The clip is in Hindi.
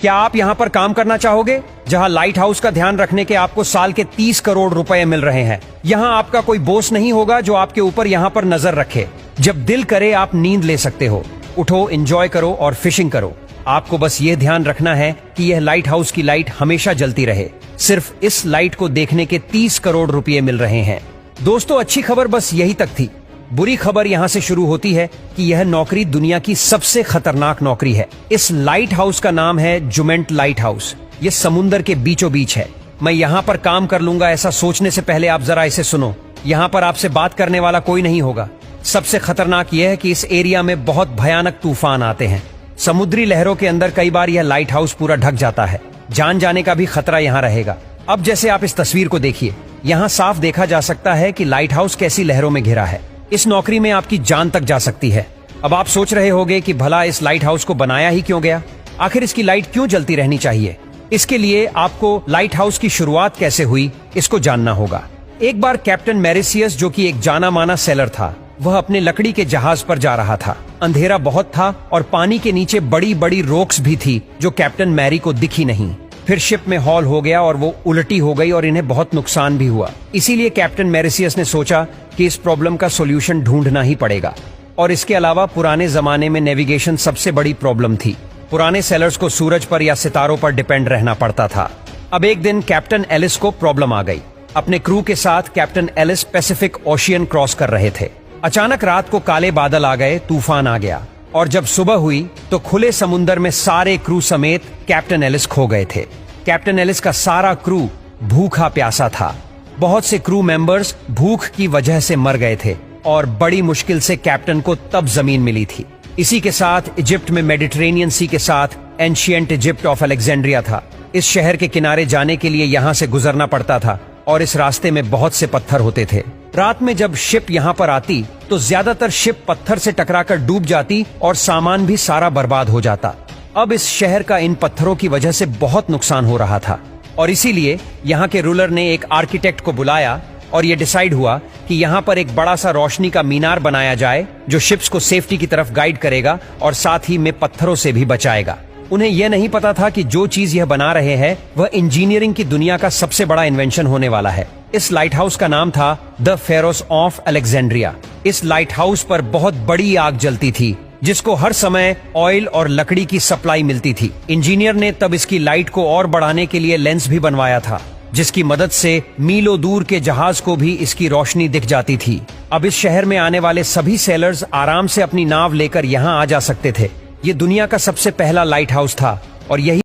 क्या आप यहाँ पर काम करना चाहोगे, जहाँ लाइट हाउस का ध्यान रखने के आपको साल के 30 करोड़ रुपए मिल रहे हैं? यहाँ आपका कोई बॉस नहीं होगा जो आपके ऊपर यहाँ पर नजर रखे। जब दिल करे आप नींद ले सकते हो। उठो, एंजॉय करो और फिशिंग करो। आपको बस ये ध्यान रखना है कि यह लाइट हाउस की लाइट हमेशा जलती रहे। सिर्फ इस लाइट को देखने के 30 करोड़ रुपए मिल रहे हैं। दोस्तों, अच्छी खबर बस यही तक थी। बुरी खबर यहाँ से शुरू होती है कि यह नौकरी दुनिया की सबसे खतरनाक नौकरी है। इस लाइट हाउस का नाम है जुमेंट लाइट हाउस। ये समुंदर के बीचों बीच है। मैं यहाँ पर काम कर लूंगा ऐसा सोचने से पहले आप जरा इसे सुनो। यहाँ पर आपसे बात करने वाला कोई नहीं होगा। सबसे खतरनाक यह है कि इस एरिया में बहुत भयानक तूफान आते हैं। समुद्री लहरों के अंदर कई बार यह लाइट हाउस पूरा ढक जाता है। जान जाने का भी खतरा यहाँ रहेगा। अब जैसे आप इस तस्वीर को देखिए, यहाँ साफ देखा जा सकता है कि लाइट हाउस कैसी लहरों में घिरा है। इस नौकरी में आपकी जान तक जा सकती है। अब आप सोच रहे होंगे कि भला इस लाइट हाउस को बनाया ही क्यों गया, आखिर इसकी लाइट क्यों जलती रहनी चाहिए? इसके लिए आपको लाइट हाउस की शुरुआत कैसे हुई इसको जानना होगा। एक बार कैप्टन मैरिसियस, जो कि एक जाना माना सेलर था, वह अपने लकड़ी के जहाज पर जा रहा था। अंधेरा बहुत था और पानी के नीचे बड़ी बड़ी रोक्स भी थी जो कैप्टन मैरी को दिखी नहीं। फिर शिप में हॉल हो गया और वो उल्टी हो गई और इन्हें बहुत नुकसान भी हुआ। इसीलिए कैप्टन मैरिसियस ने सोचा कि इस प्रॉब्लम का सॉल्यूशन ढूंढना ही पड़ेगा। और इसके अलावा पुराने जमाने में नेविगेशन सबसे बड़ी प्रॉब्लम थी। पुराने सेलर्स को सूरज पर या सितारों पर डिपेंड रहना पड़ता था। अब एक दिन कैप्टन एलिस को प्रॉब्लम आ गई। अपने क्रू के साथ captain Alice Pacific Ocean cross कर रहे थे। अचानक रात को काले बादल आ गए, तूफान आ गया और जब सुबह हुई तो खुले समुद्र में सारे क्रू समेत कैप्टन एलिस खो गए थे। कैप्टन एलिस का सारा क्रू भूखा प्यासा था। बहुत से क्रू मेंबर्स भूख की वजह से मर गए थे और बड़ी मुश्किल से कैप्टन को तब जमीन मिली थी। इसी के साथ इजिप्ट में मेडिटेरेनियन सी के साथ एंशिएंट इजिप्ट ऑफ अलेक्जेंड्रिया था। इस शहर के किनारे जाने के लिए यहाँ से गुजरना पड़ता था और इस रास्ते में बहुत से पत्थर होते थे। रात में जब शिप यहाँ पर आती तो ज्यादातर शिप पत्थर से टकराकर डूब जाती और सामान भी सारा बर्बाद हो जाता। अब इस शहर का इन पत्थरों की वजह से बहुत नुकसान हो रहा था और इसीलिए यहाँ के रूलर ने एक आर्किटेक्ट को बुलाया और ये डिसाइड हुआ कि यहाँ पर एक बड़ा सा रोशनी का मीनार बनाया जाए जो शिप्स को सेफ्टी की तरफ गाइड करेगा और साथ ही में पत्थरों से भी बचाएगा। उन्हें यह नहीं पता था कि जो चीज यह बना रहे हैं वह इंजीनियरिंग की दुनिया का सबसे बड़ा इन्वेंशन होने वाला है। इस लाइट हाउस का नाम था द फेरोस ऑफ अलेक्जेंड्रिया। इस लाइट हाउस पर बहुत बड़ी आग जलती थी जिसको हर समय ऑयल और लकड़ी की सप्लाई मिलती थी। इंजीनियर ने तब इसकी लाइट को और बढ़ाने के लिए लेंस भी बनवाया था जिसकी मदद से मीलों दूर के जहाज को भी इसकी रोशनी दिख जाती थी। अब इस शहर में आने वाले सभी सेलर्स आराम से अपनी नाव लेकर यहाँ आ जा सकते थे। ये दुनिया का सबसे पहला लाइट हाउस था और यही